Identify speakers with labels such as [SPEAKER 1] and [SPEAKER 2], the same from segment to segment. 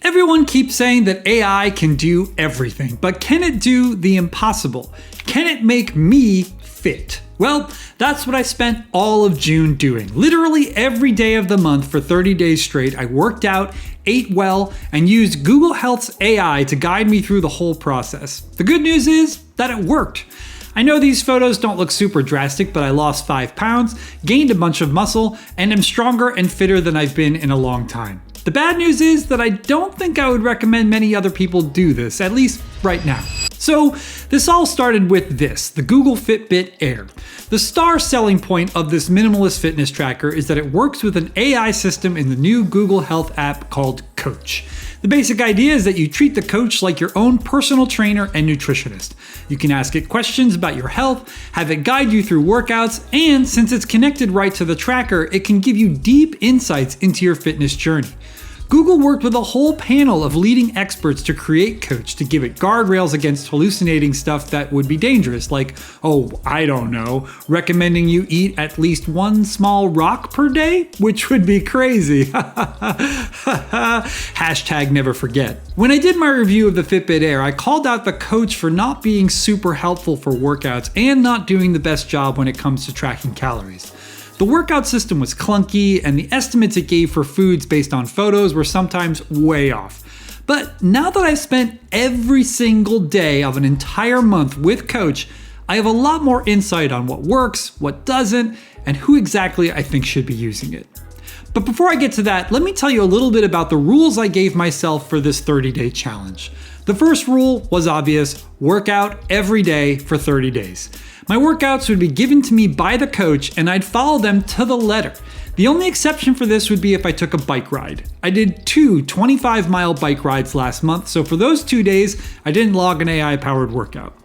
[SPEAKER 1] Everyone keeps saying that AI can do everything, but can it do the impossible? Can it make me fit? Well, that's what I spent all of June doing. Literally every day of the month for 30 days straight, I worked out, ate well, and used Google Health's AI to guide me through the whole process. The good news is that it worked. I know these photos don't look super drastic, but I lost 5 pounds, gained a bunch of muscle, and am stronger and fitter than I've been in a long time. The bad news is that I don't think I would recommend many other people do this, at least right now. So this all started with this, the Google Fitbit Air. The star selling point of this minimalist fitness tracker is that it works with an AI system in the new Google Health app called Coach. The basic idea is that you treat the coach like your own personal trainer and nutritionist. You can ask it questions about your health, have it guide you through workouts, and since it's connected right to the tracker, it can give you deep insights into your fitness journey. Google worked with a whole panel of leading experts to create Coach to give it guardrails against hallucinating stuff that would be dangerous, like, I don't know, recommending you eat at least one small rock per day, which would be crazy. Hashtag never forget. When I did my review of the Fitbit Air, I called out the Coach for not being super helpful for workouts and not doing the best job when it comes to tracking calories. The workout system was clunky, and the estimates it gave for foods based on photos were sometimes way off. But now that I've spent every single day of an entire month with Coach, I have a lot more insight on what works, what doesn't, and who exactly I think should be using it. But before I get to that, let me tell you a little bit about the rules I gave myself for this 30-day challenge. The first rule was obvious: work out every day for 30 days. My workouts would be given to me by the coach and I'd follow them to the letter. The only exception for this would be if I took a bike ride. I did 2 25-mile bike rides last month, so for those 2 days, I didn't log an AI-powered workout.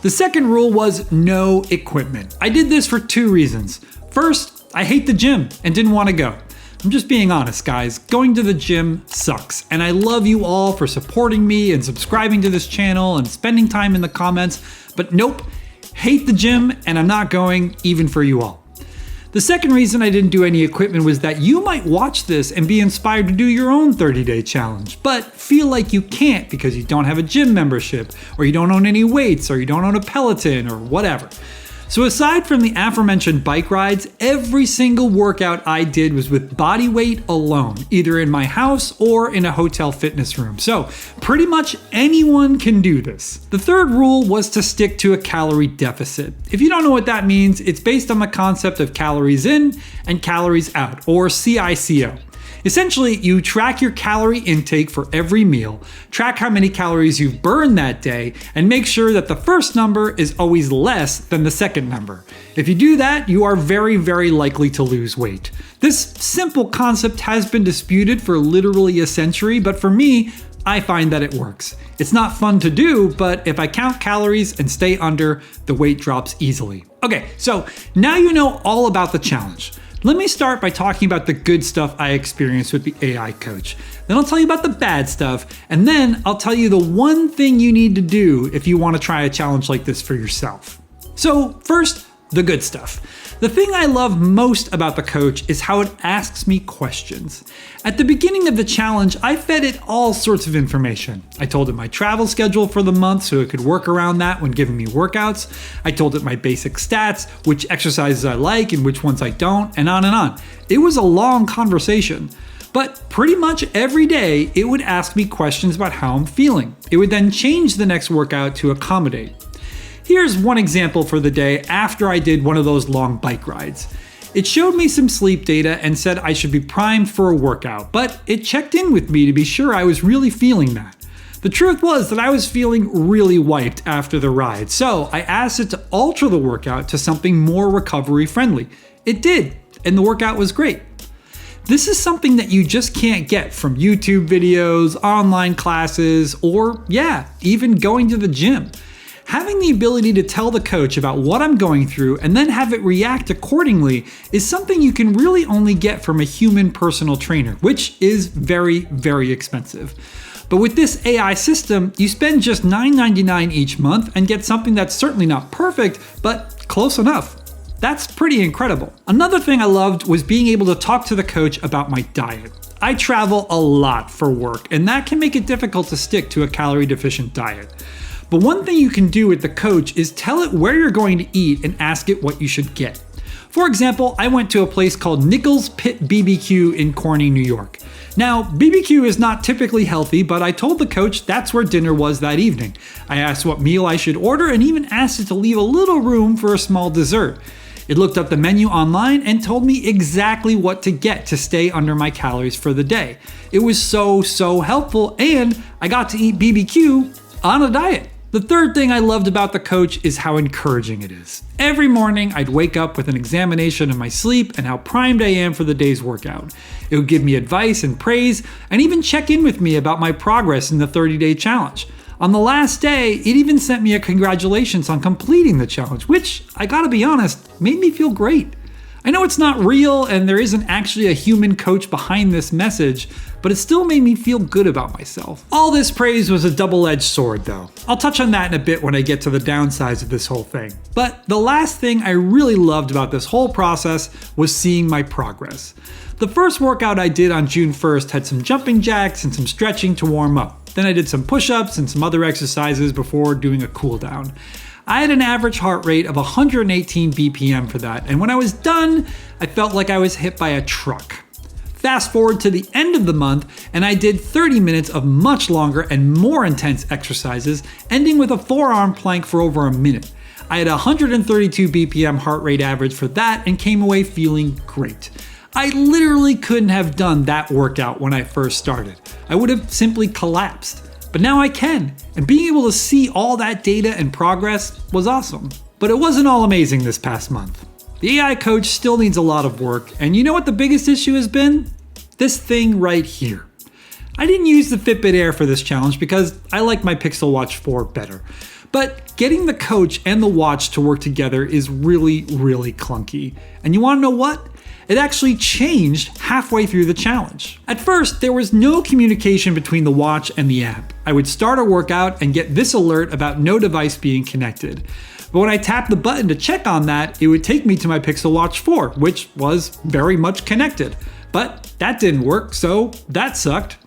[SPEAKER 1] The second rule was no equipment. I did this for 2 reasons. First, I hate the gym and didn't want to go. I'm just being honest, guys. Going to the gym sucks, and I love you all for supporting me and subscribing to this channel and spending time in the comments, but nope. Hate the gym, and I'm not going, even for you all. The second reason I didn't do any equipment was that you might watch this and be inspired to do your own 30-day challenge, but feel like you can't because you don't have a gym membership, or you don't own any weights, or you don't own a Peloton, or whatever. So aside from the aforementioned bike rides, every single workout I did was with body weight alone, either in my house or in a hotel fitness room. So pretty much anyone can do this. The third rule was to stick to a calorie deficit. If you don't know what that means, it's based on the concept of calories in and calories out, or CICO. Essentially, you track your calorie intake for every meal, track how many calories you've burned that day, and make sure that the first number is always less than the second number. If you do that, you are very, very likely to lose weight. This simple concept has been disputed for literally a century, but for me, I find that it works. It's not fun to do, but if I count calories and stay under, the weight drops easily. Okay, so now you know all about the challenge. Let me start by talking about the good stuff I experienced with the AI coach. Then I'll tell you about the bad stuff, and then I'll tell you the one thing you need to do if you want to try a challenge like this for yourself. So first, the good stuff. The thing I love most about the coach is how it asks me questions. At the beginning of the challenge, I fed it all sorts of information. I told it my travel schedule for the month so it could work around that when giving me workouts. I told it my basic stats, which exercises I like and which ones I don't, and on and on. It was a long conversation. But pretty much every day, it would ask me questions about how I'm feeling. It would then change the next workout to accommodate. Here's one example for the day after I did one of those long bike rides. It showed me some sleep data and said I should be primed for a workout, but it checked in with me to be sure I was really feeling that. The truth was that I was feeling really wiped after the ride, so I asked it to alter the workout to something more recovery friendly. It did, and the workout was great. This is something that you just can't get from YouTube videos, online classes, or even going to the gym. Having the ability to tell the coach about what I'm going through and then have it react accordingly is something you can really only get from a human personal trainer, which is very, very expensive. But with this AI system, you spend just $9.99 each month and get something that's certainly not perfect, but close enough. That's pretty incredible. Another thing I loved was being able to talk to the coach about my diet. I travel a lot for work, and that can make it difficult to stick to a calorie deficient diet. But one thing you can do with the coach is tell it where you're going to eat and ask it what you should get. For example, I went to a place called Nichols Pit BBQ in Corning, New York. Now, BBQ is not typically healthy, but I told the coach that's where dinner was that evening. I asked what meal I should order and even asked it to leave a little room for a small dessert. It looked up the menu online and told me exactly what to get to stay under my calories for the day. It was so helpful, and I got to eat BBQ on a diet. The third thing I loved about the coach is how encouraging it is. Every morning, I'd wake up with an examination of my sleep and how primed I am for the day's workout. It would give me advice and praise, and even check in with me about my progress in the 30-day challenge. On the last day, it even sent me a congratulations on completing the challenge, which, I gotta be honest, made me feel great. I know it's not real and there isn't actually a human coach behind this message, but it still made me feel good about myself. All this praise was a double-edged sword though. I'll touch on that in a bit when I get to the downsides of this whole thing. But the last thing I really loved about this whole process was seeing my progress. The first workout I did on June 1st had some jumping jacks and some stretching to warm up. Then I did some push-ups and some other exercises before doing a cool down. I had an average heart rate of 118 BPM for that, and when I was done, I felt like I was hit by a truck. Fast forward to the end of the month, and I did 30 minutes of much longer and more intense exercises, ending with a forearm plank for over a minute. I had 132 BPM heart rate average for that and came away feeling great. I literally couldn't have done that workout when I first started. I would have simply collapsed. But now I can, and being able to see all that data and progress was awesome. But it wasn't all amazing this past month. The AI coach still needs a lot of work, and you know what the biggest issue has been? This thing right here. I didn't use the Fitbit Air for this challenge because I like my Pixel Watch 4 better. But getting the coach and the watch to work together is really clunky. And you wanna know what? It actually changed halfway through the challenge. At first, there was no communication between the watch and the app. I would start a workout and get this alert about no device being connected. But when I tapped the button to check on that, it would take me to my Pixel Watch 4, which was very much connected. But that didn't work, so that sucked.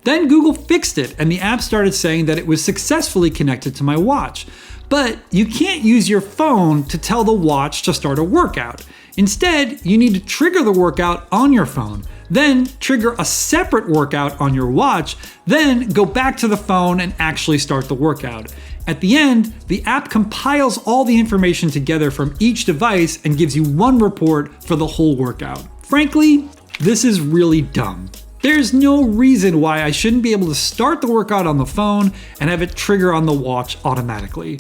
[SPEAKER 1] Then Google fixed it, and the app started saying that it was successfully connected to my watch. But you can't use your phone to tell the watch to start a workout. Instead, you need to trigger the workout on your phone, then trigger a separate workout on your watch, then go back to the phone and actually start the workout. At the end, the app compiles all the information together from each device and gives you one report for the whole workout. Frankly, this is really dumb. There's no reason why I shouldn't be able to start the workout on the phone and have it trigger on the watch automatically.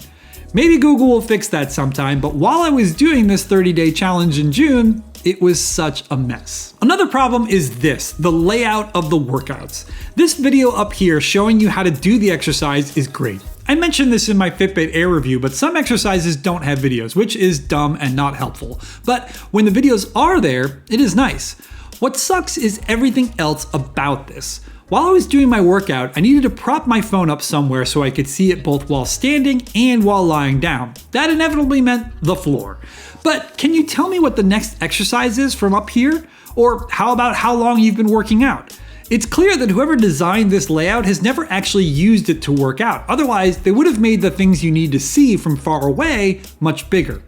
[SPEAKER 1] Maybe Google will fix that sometime, but while I was doing this 30-day challenge in June, it was such a mess. Another problem is this, the layout of the workouts. This video up here showing you how to do the exercise is great. I mentioned this in my Fitbit Air review, but some exercises don't have videos, which is dumb and not helpful. But when the videos are there, it is nice. What sucks is everything else about this. While I was doing my workout, I needed to prop my phone up somewhere so I could see it both while standing and while lying down. That inevitably meant the floor. But can you tell me what the next exercise is from up here? Or how about how long you've been working out? It's clear that whoever designed this layout has never actually used it to work out. Otherwise, they would have made the things you need to see from far away much bigger.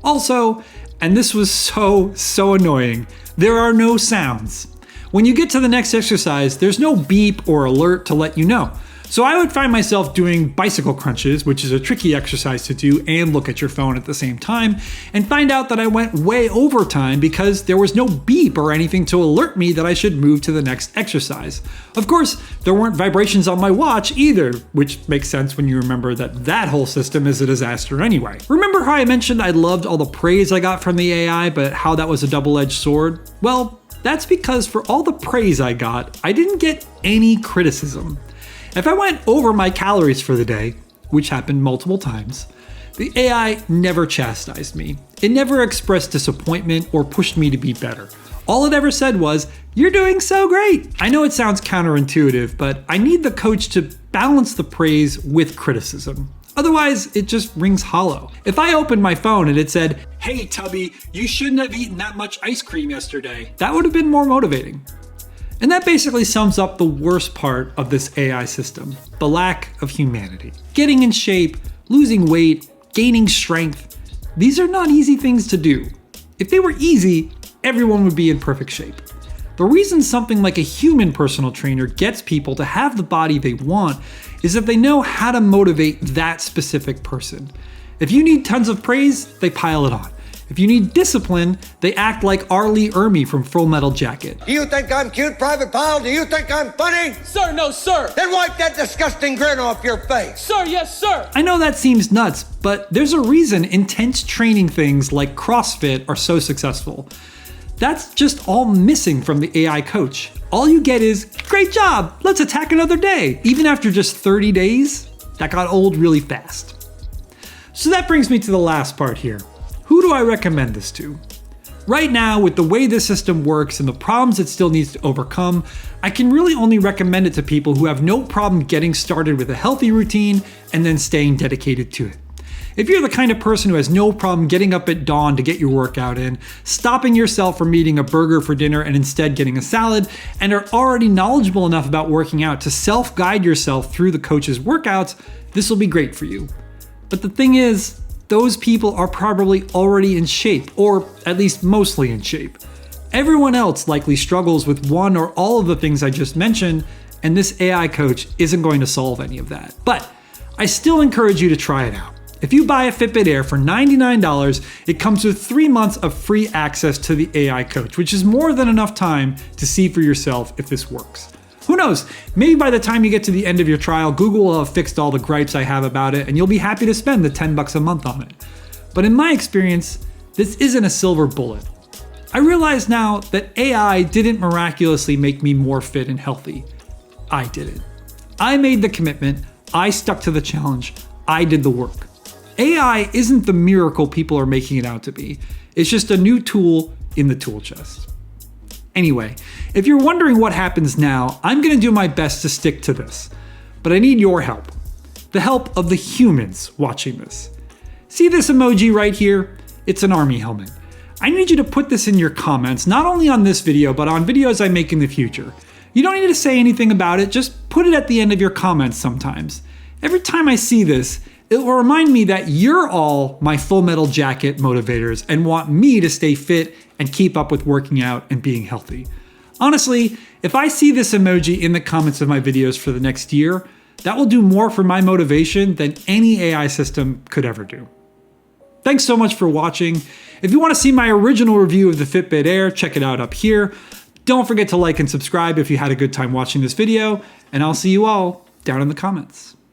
[SPEAKER 1] Also, and this was so annoying, there are no sounds. When you get to the next exercise, there's no beep or alert to let you know. So I would find myself doing bicycle crunches, which is a tricky exercise to do and look at your phone at the same time, and find out that I went way over time because there was no beep or anything to alert me that I should move to the next exercise. Of course, there weren't vibrations on my watch either, which makes sense when you remember that that whole system is a disaster anyway. Remember how I mentioned I loved all the praise I got from the AI, but how that was a double-edged sword? Well, that's because for all the praise I got, I didn't get any criticism. If I went over my calories for the day, which happened multiple times, the AI never chastised me. It never expressed disappointment or pushed me to be better. All it ever said was, "You're doing so great." I know it sounds counterintuitive, but I need the coach to balance the praise with criticism. Otherwise, it just rings hollow. If I opened my phone and it said, "Hey Tubby, you shouldn't have eaten that much ice cream yesterday," that would have been more motivating. And that basically sums up the worst part of this AI system, the lack of humanity. Getting in shape, losing weight, gaining strength, these are not easy things to do. If they were easy, everyone would be in perfect shape. The reason something like a human personal trainer gets people to have the body they want is that they know how to motivate that specific person. If you need tons of praise, they pile it on. If you need discipline, they act like Arlie Ermy from Full Metal Jacket.
[SPEAKER 2] Do you think I'm cute, Private Pile? Do you think I'm funny?
[SPEAKER 3] Sir, no, sir.
[SPEAKER 2] Then wipe that disgusting grin off your face.
[SPEAKER 3] Sir, yes, sir.
[SPEAKER 1] I know that seems nuts, but there's a reason intense training things like CrossFit are so successful. That's just all missing from the AI coach. All you get is, great job, let's attack another day. Even after just 30 days, that got old really fast. So that brings me to the last part here. Who do I recommend this to? Right now, with the way this system works and the problems it still needs to overcome, I can really only recommend it to people who have no problem getting started with a healthy routine and then staying dedicated to it. If you're the kind of person who has no problem getting up at dawn to get your workout in, stopping yourself from eating a burger for dinner and instead getting a salad, and are already knowledgeable enough about working out to self-guide yourself through the coach's workouts, this will be great for you. But the thing is, those people are probably already in shape, or at least mostly in shape. Everyone else likely struggles with one or all of the things I just mentioned, and this AI coach isn't going to solve any of that. But I still encourage you to try it out. If you buy a Fitbit Air for $99, it comes with 3 months of free access to the AI coach, which is more than enough time to see for yourself if this works. Who knows, maybe by the time you get to the end of your trial, Google will have fixed all the gripes I have about it and you'll be happy to spend the $10 a month on it. But in my experience, this isn't a silver bullet. I realize now that AI didn't miraculously make me more fit and healthy. I did it. I made the commitment, I stuck to the challenge, I did the work. AI isn't the miracle people are making it out to be. It's just a new tool in the tool chest. Anyway, if you're wondering what happens now, I'm going to do my best to stick to this. But I need your help. The help of the humans watching this. See this emoji right here? It's an army helmet. I need you to put this in your comments, not only on this video, but on videos I make in the future. You don't need to say anything about it, just put it at the end of your comments sometimes. Every time I see this, it will remind me that you're all my Full Metal Jacket motivators and want me to stay fit and keep up with working out and being healthy. Honestly, if I see this emoji in the comments of my videos for the next year, that will do more for my motivation than any AI system could ever do. Thanks so much for watching. If you want to see my original review of the Fitbit Air, check it out up here. Don't forget to like and subscribe if you had a good time watching this video, and I'll see you all down in the comments.